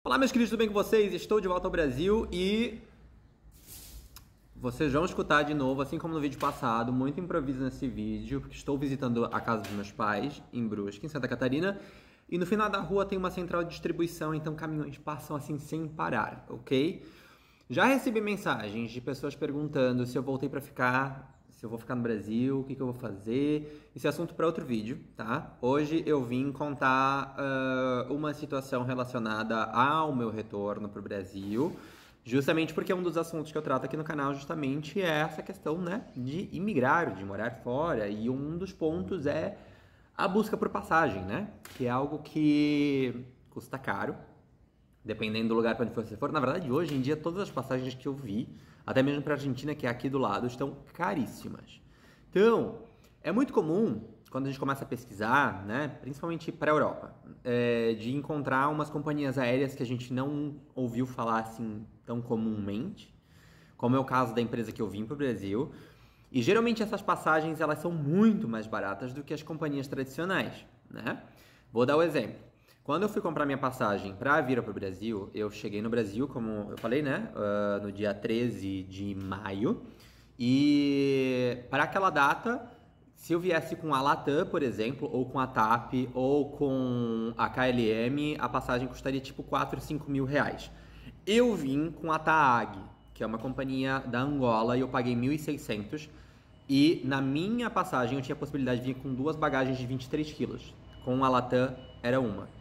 Olá, meus queridos, tudo bem com vocês? Estou de volta ao Brasil e vocês vão escutar de novo, assim como no vídeo passado, muito improviso nesse vídeo, porque estou visitando a casa dos meus pais, em Brusque, em Santa Catarina, e no final da rua tem uma central de distribuição, então caminhões passam assim sem parar, ok? Já recebi mensagens de pessoas perguntando se eu voltei para ficar, se eu vou ficar no Brasil, o que eu vou fazer. Esse é assunto para outro vídeo, tá? Hoje eu vim contar uma situação relacionada ao meu retorno para o Brasil, justamente porque um dos assuntos que eu trato aqui no canal justamente é essa questão, né, de imigrar, de morar fora, e um dos pontos é a busca por passagem, né? Que é algo que custa caro, dependendo do lugar para onde você for. Na verdade, hoje em dia, todas as passagens que eu vi, até mesmo para a Argentina, que é aqui do lado, estão caríssimas. Então, é muito comum, quando a gente começa a pesquisar, né, principalmente para a Europa, de encontrar umas companhias aéreas que a gente não ouviu falar assim tão comumente, como é o caso da empresa que eu vim para o Brasil. E geralmente essas passagens elas são muito mais baratas do que as companhias tradicionais, né? Vou dar o exemplo. Quando eu fui comprar minha passagem para vir para o Brasil, eu cheguei no Brasil, como eu falei, né, no dia 13 de maio. E para aquela data, se eu viesse com a Latam, por exemplo, ou com a TAP, ou com a KLM, a passagem custaria tipo 4, 5 mil reais. Eu vim com a TAAG, que é uma companhia da Angola, e eu paguei 1.600. E na minha passagem eu tinha a possibilidade de vir com duas bagagens de 23 quilos. Com a Latam era uma.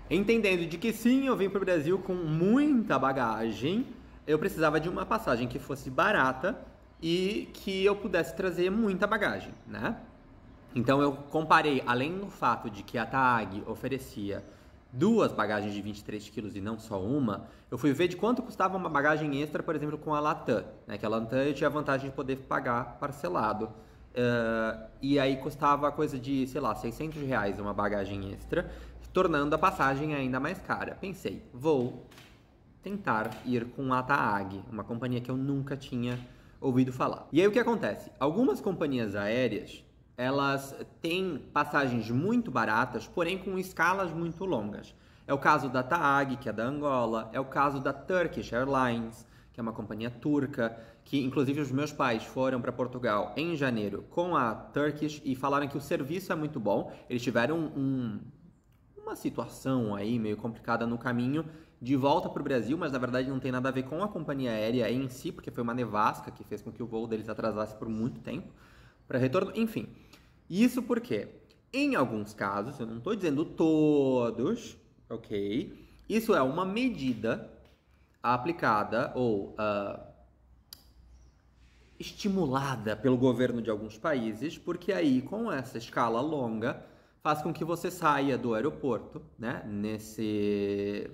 Entendendo de que sim, eu vim para o Brasil com muita bagagem, eu precisava de uma passagem que fosse barata e que eu pudesse trazer muita bagagem, né? Então eu comparei, além do fato de que a TAAG oferecia duas bagagens de 23 quilos e não só uma, eu fui ver de quanto custava uma bagagem extra, por exemplo, com a Latam, né? Que a Latam eu tinha a vantagem de poder pagar parcelado. E aí custava coisa de, sei lá, 600 reais uma bagagem extra, tornando a passagem ainda mais cara. Pensei, vou tentar ir com a TAAG, uma companhia que eu nunca tinha ouvido falar. E aí o que acontece? Algumas companhias aéreas, elas têm passagens muito baratas, porém com escalas muito longas. É o caso da TAAG, que é da Angola, é o caso da Turkish Airlines, que é uma companhia turca, que inclusive os meus pais foram para Portugal em janeiro com a Turkish e falaram que o serviço é muito bom. Eles tiveram uma situação aí meio complicada no caminho de volta para o Brasil, mas na verdade não tem nada a ver com a companhia aérea em si, porque foi uma nevasca que fez com que o voo deles atrasasse por muito tempo para retorno. Enfim, isso porque em alguns casos, eu não estou dizendo todos, ok? Isso é uma medida aplicada ou estimulada pelo governo de alguns países, porque aí com essa escala longa faz com que você saia do aeroporto, né, nesse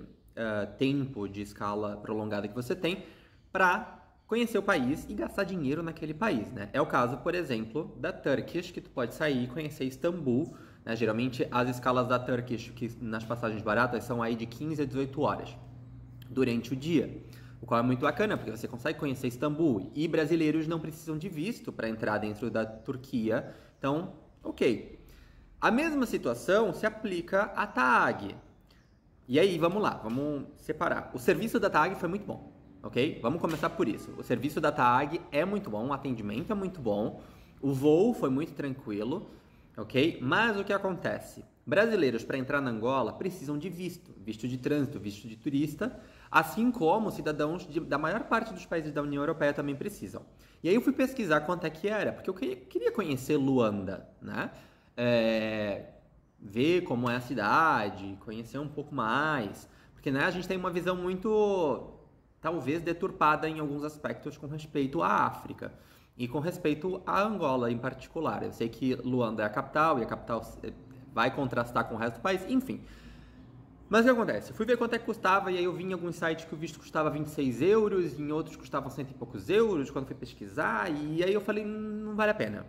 tempo de escala prolongada que você tem, para conhecer o país e gastar dinheiro naquele país, né? É o caso, por exemplo, da Turkish, que tu pode sair e conhecer Istambul, né? Geralmente as escalas da Turkish, que nas passagens baratas, são aí de 15 a 18 horas durante o dia, o qual é muito bacana, porque você consegue conhecer Istambul e brasileiros não precisam de visto para entrar dentro da Turquia, então, ok. A mesma situação se aplica à TAAG. E aí, vamos lá, vamos separar. O serviço da TAAG foi muito bom, ok? Vamos começar por isso. O serviço da TAAG é muito bom, o atendimento é muito bom, o voo foi muito tranquilo, ok? Mas o que acontece? Brasileiros para entrar na Angola precisam de visto, visto de trânsito, visto de turista, assim como cidadãos da maior parte dos países da União Europeia também precisam. E aí eu fui pesquisar quanto é que era, porque eu queria conhecer Luanda, né? Ver como é a cidade, conhecer um pouco mais, porque, né, a gente tem uma visão muito, talvez, deturpada em alguns aspectos com respeito à África e com respeito à Angola em particular. Eu sei que Luanda é a capital e a capital vai contrastar com o resto do país, enfim. Mas o que acontece? Eu fui ver quanto é que custava e aí eu vi em alguns sites que o visto custava 26 euros, em outros custavam cento e poucos euros quando fui pesquisar, e aí eu falei, não vale a pena.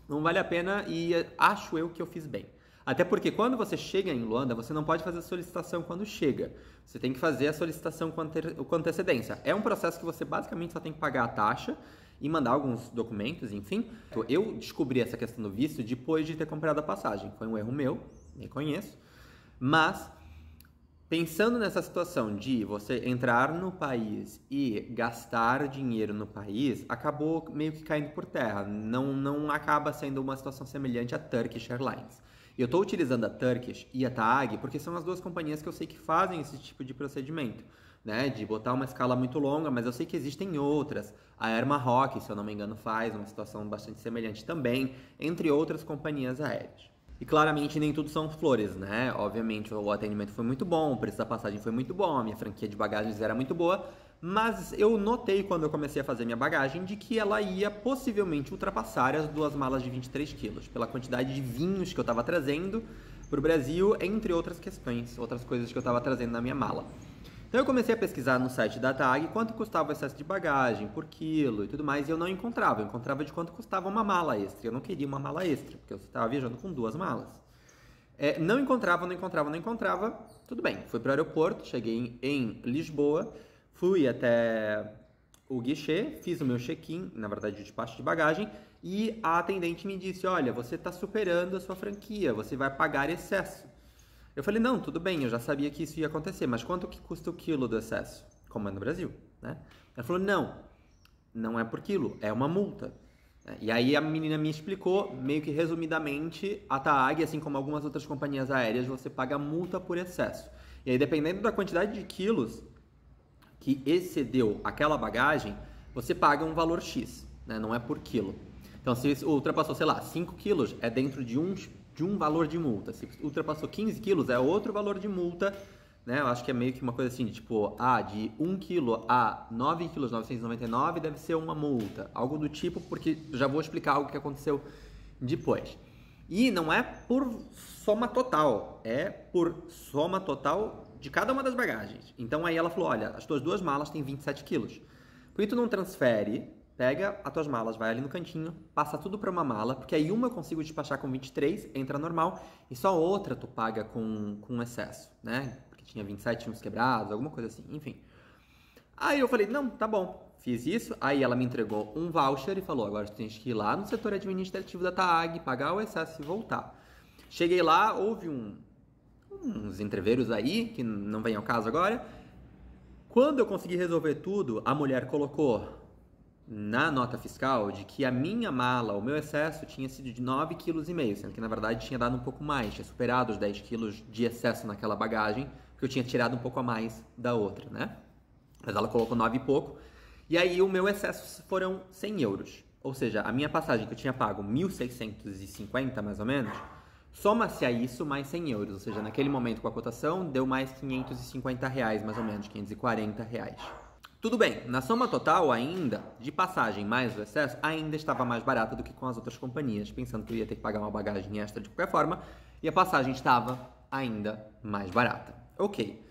Não vale a pena e acho eu que eu fiz bem. Até porque quando você chega em Luanda, você não pode fazer a solicitação quando chega. Você tem que fazer a solicitação com antecedência. É um processo que você basicamente só tem que pagar a taxa e mandar alguns documentos, enfim. Eu descobri essa questão do visto depois de ter comprado a passagem. Foi um erro meu, reconheço. Mas, pensando nessa situação de você entrar no país e gastar dinheiro no país, acabou meio que caindo por terra. Não acaba sendo uma situação semelhante à Turkish Airlines. E eu estou utilizando a Turkish e a TAAG porque são as duas companhias que eu sei que fazem esse tipo de procedimento, né? De botar uma escala muito longa, mas eu sei que existem outras. A Air Maroc, se eu não me engano, faz uma situação bastante semelhante também, entre outras companhias aéreas. E claramente nem tudo são flores, né? Obviamente o atendimento foi muito bom, o preço da passagem foi muito bom, a minha franquia de bagagens era muito boa, mas eu notei quando eu comecei a fazer minha bagagem de que ela ia possivelmente ultrapassar as 2 malas de 23 quilos, pela quantidade de vinhos que eu estava trazendo para o Brasil, entre outras questões, outras coisas que eu estava trazendo na minha mala. Então eu comecei a pesquisar no site da TAG quanto custava o excesso de bagagem por quilo e tudo mais, e eu não encontrava. Eu encontrava de quanto custava uma mala extra. Eu não queria uma mala extra, porque eu estava viajando com 2 malas. Não encontrava. Tudo bem, fui para o aeroporto, cheguei em Lisboa, fui até o guichê, fiz o meu check-in, na verdade o despacho de bagagem, e a atendente me disse, olha, você está superando a sua franquia, você vai pagar excesso. Eu falei, não, tudo bem, eu já sabia que isso ia acontecer, mas quanto que custa o quilo do excesso? Como é no Brasil, né? Ela falou, não é por quilo, é uma multa. E aí a menina me explicou, meio que resumidamente, a TAAG, assim como algumas outras companhias aéreas, você paga multa por excesso. E aí, dependendo da quantidade de quilos que excedeu aquela bagagem, você paga um valor X, né? Não é por quilo. Então, se ultrapassou, sei lá, 5 quilos, é dentro de um valor de multa. Se ultrapassou 15 quilos, é outro valor de multa, né? Eu acho que é meio que uma coisa assim, de tipo, de 1 quilo a 9 quilos 999 deve ser uma multa. Algo do tipo, porque já vou explicar algo que aconteceu depois. E não é por soma total, é por soma total de cada uma das bagagens. Então aí ela falou, olha, as tuas 2 malas têm 27 quilos. Por que tu não transfere, pega as tuas malas, vai ali no cantinho, passa tudo para uma mala, porque aí uma eu consigo despachar com 23, entra normal, e só outra tu paga com excesso, né? Porque tinha 27, tinha uns quebrados, alguma coisa assim, enfim. Aí eu falei, não, tá bom, fiz isso, aí ela me entregou um voucher e falou, agora tu tens que ir lá no setor administrativo da TAAG, pagar o excesso e voltar. Cheguei lá, houve uns entreveros aí, que não vem ao caso agora. Quando eu consegui resolver tudo, a mulher colocou na nota fiscal de que a minha mala, o meu excesso, tinha sido de 9,5 kg, sendo que na verdade tinha dado um pouco mais, tinha superado os 10 quilos de excesso naquela bagagem, porque eu tinha tirado um pouco a mais da outra, né? Mas ela colocou 9 e pouco, e aí o meu excesso foram 100 euros. Ou seja, a minha passagem que eu tinha pago 1.650 mais ou menos, soma-se a isso mais 100 euros, ou seja, naquele momento com a cotação deu mais 550 reais mais ou menos, 540 reais. Tudo bem, na soma total ainda, de passagem mais o excesso, ainda estava mais barata do que com as outras companhias, pensando que eu ia ter que pagar uma bagagem extra de qualquer forma, e a passagem estava ainda mais barata. Ok,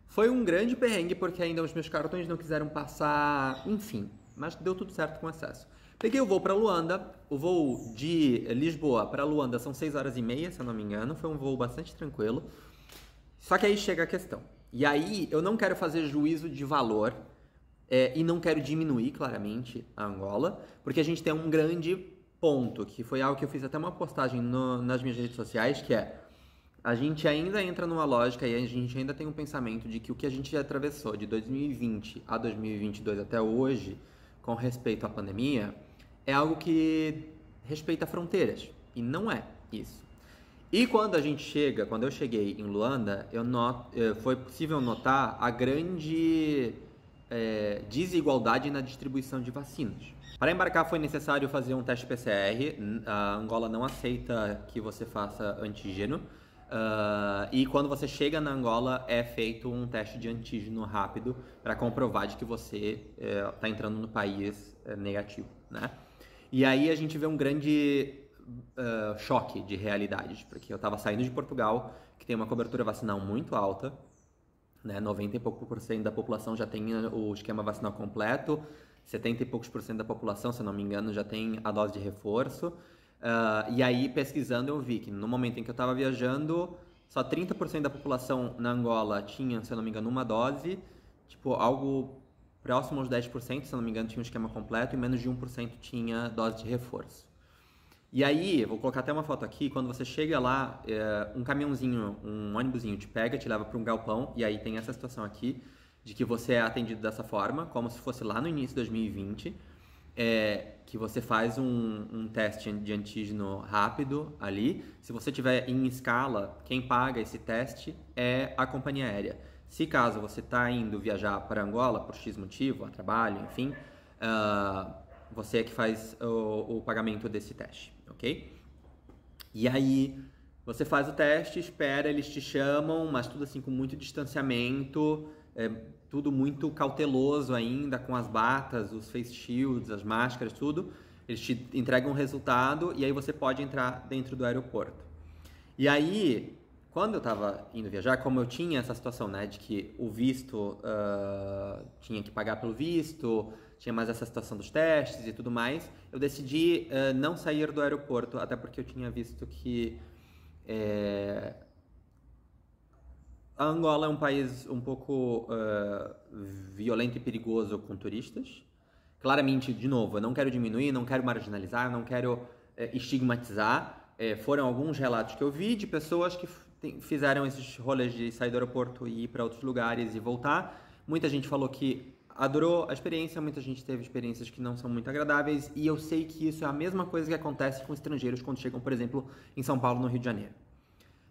foi um grande perrengue porque ainda os meus cartões não quiseram passar, enfim, mas deu tudo certo com o excesso. Peguei o voo para Luanda, o voo de Lisboa para Luanda são 6 horas e meia, se eu não me engano, foi um voo bastante tranquilo, só que aí chega a questão, e aí eu não quero fazer juízo de valor, e não quero diminuir, claramente, a Angola, porque a gente tem um grande ponto, que foi algo que eu fiz até uma postagem nas minhas redes sociais, que é, a gente ainda entra numa lógica e a gente ainda tem um pensamento de que o que a gente atravessou de 2020 a 2022 até hoje, com respeito à pandemia, é algo que respeita fronteiras, e não é isso. E quando eu cheguei em Luanda, foi possível notar a grande desigualdade na distribuição de vacinas. Para embarcar foi necessário fazer um teste PCR, a Angola não aceita que você faça antígeno, e quando você chega na Angola é feito um teste de antígeno rápido para comprovar de que você está entrando no país negativo, né? E aí a gente vê um grande choque de realidade, porque eu estava saindo de Portugal, que tem uma cobertura vacinal muito alta, né? 90 e pouco por cento da população já tem o esquema vacinal completo, 70 e poucos por cento da população, se eu não me engano, já tem a dose de reforço. E aí, pesquisando, eu vi que no momento em que eu estava viajando, só 30% da população na Angola tinha, se eu não me engano, uma dose, tipo, algo próximo aos 10%, se eu não me engano, tinha um esquema completo, e menos de 1% tinha dose de reforço. E aí, vou colocar até uma foto aqui, quando você chega lá, um caminhãozinho, um ônibusinho te pega, te leva para um galpão, e aí tem essa situação aqui, de que você é atendido dessa forma, como se fosse lá no início de 2020, que você faz um teste de antígeno rápido ali. Se você tiver em escala, quem paga esse teste é a companhia aérea. Se caso você está indo viajar para Angola por X motivo, a trabalho, enfim, você é que faz o pagamento desse teste, ok? E aí, você faz o teste, espera, eles te chamam, mas tudo assim com muito distanciamento, tudo muito cauteloso ainda, com as batas, os face shields, as máscaras, tudo. Eles te entregam o resultado e aí você pode entrar dentro do aeroporto. E aí, quando eu estava indo viajar, como eu tinha essa situação, né, de que o visto, tinha que pagar pelo visto, tinha mais essa situação dos testes e tudo mais, eu decidi não sair do aeroporto, até porque eu tinha visto que a Angola é um país um pouco violento e perigoso com turistas. Claramente, de novo, eu não quero diminuir, não quero marginalizar, não quero estigmatizar. Foram alguns relatos que eu vi de pessoas que fizeram esses rolês de sair do aeroporto e ir para outros lugares e voltar. Muita gente falou que adorou a experiência, muita gente teve experiências que não são muito agradáveis, e eu sei que isso é a mesma coisa que acontece com estrangeiros quando chegam, por exemplo, em São Paulo, no Rio de Janeiro.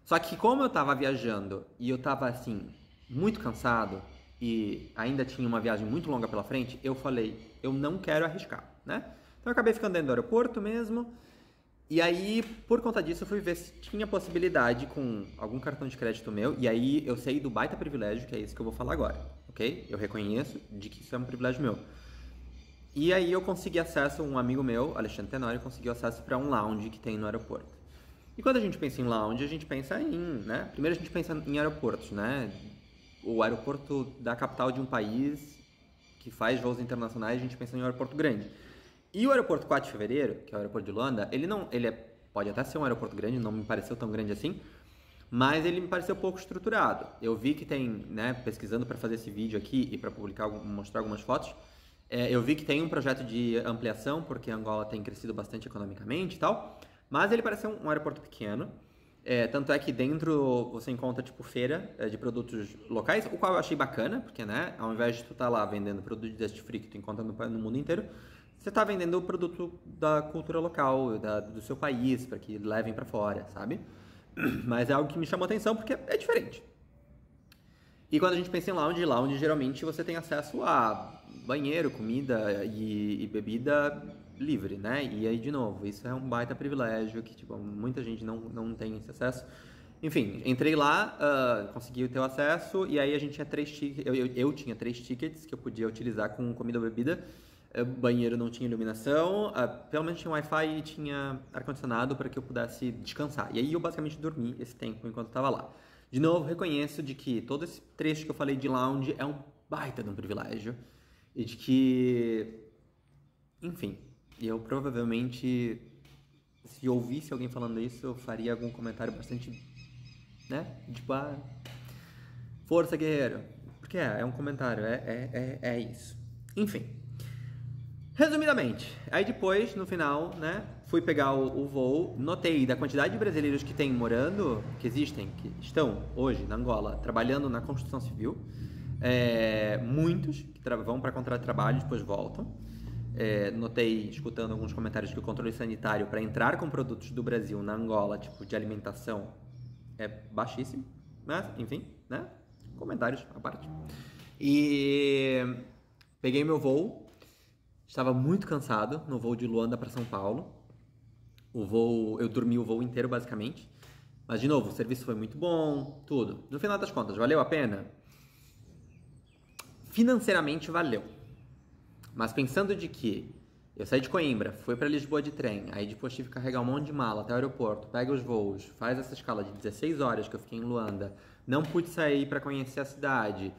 Só que como eu tava viajando e eu tava assim, muito cansado e ainda tinha uma viagem muito longa pela frente, eu falei, eu não quero arriscar, né? Então eu acabei ficando dentro do aeroporto mesmo. E aí, por conta disso, eu fui ver se tinha possibilidade com algum cartão de crédito meu. E aí eu sei do baita privilégio, que é isso que eu vou falar agora, ok? Eu reconheço de que isso é um privilégio meu. E aí eu consegui acesso, um amigo meu, Alexandre Tenório, conseguiu acesso para um lounge que tem no aeroporto. E quando a gente pensa em lounge, a gente pensa né? Primeiro a gente pensa em aeroportos, né? O aeroporto da capital de um país que faz voos internacionais, a gente pensa em um aeroporto grande. E o aeroporto 4 de fevereiro, que é o aeroporto de Luanda, pode até ser um aeroporto grande, não me pareceu tão grande assim, mas ele me pareceu pouco estruturado. Eu vi que tem, né, pesquisando para fazer esse vídeo aqui e para publicar, mostrar algumas fotos, eu vi que tem um projeto de ampliação, porque Angola tem crescido bastante economicamente e tal, mas ele parece um aeroporto pequeno. Tanto é que dentro você encontra tipo feira de produtos locais, o qual eu achei bacana, porque né, ao invés de tu estar lá vendendo produto de duty free que tu encontra no mundo inteiro, você está vendendo o produto da cultura local, do seu país, para que levem para fora, sabe? Mas é algo que me chamou atenção porque é diferente. E quando a gente pensa em lounge geralmente você tem acesso a banheiro, comida e bebida livre, né? E aí, de novo, isso é um baita privilégio que, tipo, muita gente não tem esse acesso. Enfim, entrei lá, consegui ter o acesso, e aí a gente tinha 3 tickets, eu tinha 3 tickets que eu podia utilizar com comida ou bebida. Banheiro não tinha iluminação, pelo menos tinha Wi-Fi e tinha ar-condicionado para que eu pudesse descansar. E aí eu basicamente dormi esse tempo enquanto estava lá. De novo, reconheço de que todo esse trecho que eu falei de lounge é um baita de um privilégio. E de que, enfim, eu provavelmente, se eu ouvisse alguém falando isso, eu faria algum comentário bastante, né? Tipo, força, guerreiro. Porque é um comentário, é isso. Enfim. Resumidamente, aí depois, no final, né, fui pegar o voo, notei da quantidade de brasileiros que tem morando, que estão hoje na Angola, trabalhando na construção civil, muitos que vão para contrato de trabalho e depois voltam. Notei, escutando alguns comentários, que o controle sanitário para entrar com produtos do Brasil na Angola, tipo de alimentação, é baixíssimo, mas, enfim, né, comentários à parte. E peguei meu voo. Estava muito cansado no voo de Luanda para São Paulo. Eu dormi o voo inteiro, basicamente. Mas, de novo, o serviço foi muito bom, tudo. No final das contas, valeu a pena? Financeiramente, valeu. Mas pensando de que eu saí de Coimbra, fui para Lisboa de trem, aí depois tive que carregar um monte de mala até o aeroporto, pega os voos, faz essa escala de 16 horas que eu fiquei em Luanda, não pude sair para conhecer a cidade.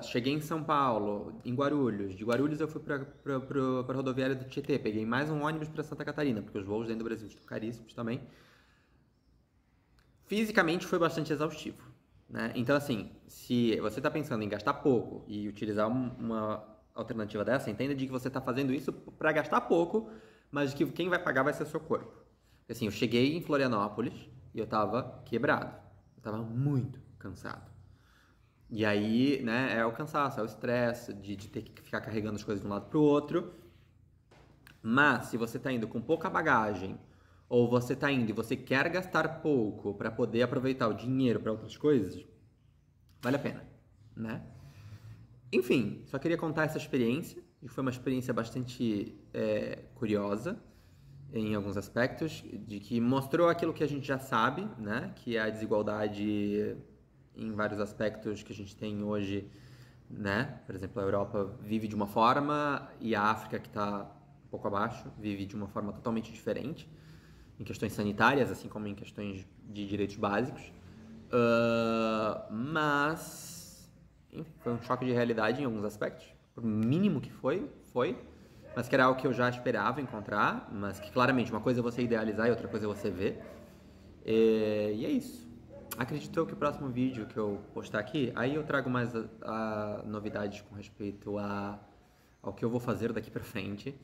Cheguei em São Paulo, em Guarulhos. De Guarulhos eu fui para a rodoviária do Tietê. Peguei mais um ônibus para Santa Catarina, porque os voos dentro do Brasil estão caríssimos também. Fisicamente foi bastante exaustivo, né? Então, assim, se você está pensando em gastar pouco e utilizar alternativa dessa, entenda de que você está fazendo isso para gastar pouco, mas que quem vai pagar vai ser o seu corpo. Assim, eu cheguei em Florianópolis e eu tava quebrado. Eu tava muito cansado. E aí, né, é o cansaço, é o estresse de ter que ficar carregando as coisas de um lado pro outro. Mas se você tá indo com pouca bagagem, ou você tá indo e você quer gastar pouco para poder aproveitar o dinheiro para outras coisas, vale a pena, né? Enfim, só queria contar essa experiência, e foi uma experiência bastante curiosa em alguns aspectos, de que mostrou aquilo que a gente já sabe, né? Que é a desigualdade em vários aspectos que a gente tem hoje, né? Por exemplo, a Europa vive de uma forma e a África, que está um pouco abaixo, vive de uma forma totalmente diferente, em questões sanitárias, assim como em questões de direitos básicos. Mas, enfim, foi um choque de realidade em alguns aspectos, por mínimo que foi, mas que era algo que eu já esperava encontrar, mas que claramente uma coisa é você idealizar e outra coisa é você ver. E é isso. Acredito eu que o próximo vídeo que eu postar aqui, aí eu trago mais novidades com respeito ao que eu vou fazer daqui pra frente.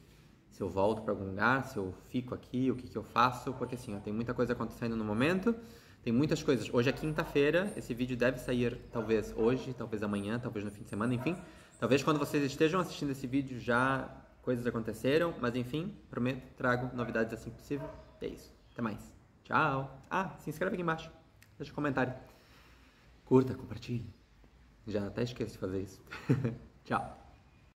Se eu volto para algum lugar, se eu fico aqui, o que eu faço, porque assim, ó, tem muita coisa acontecendo no momento, tem muitas coisas. Hoje é quinta-feira, esse vídeo deve sair talvez hoje, talvez amanhã, talvez no fim de semana, enfim. Talvez quando vocês estejam assistindo esse vídeo já coisas aconteceram, mas enfim, prometo, trago novidades assim que possível. E é isso. Até mais. Tchau. Se inscreve aqui embaixo. Deixa um comentário. Curta, compartilhe. Já até esqueço de fazer isso. Tchau.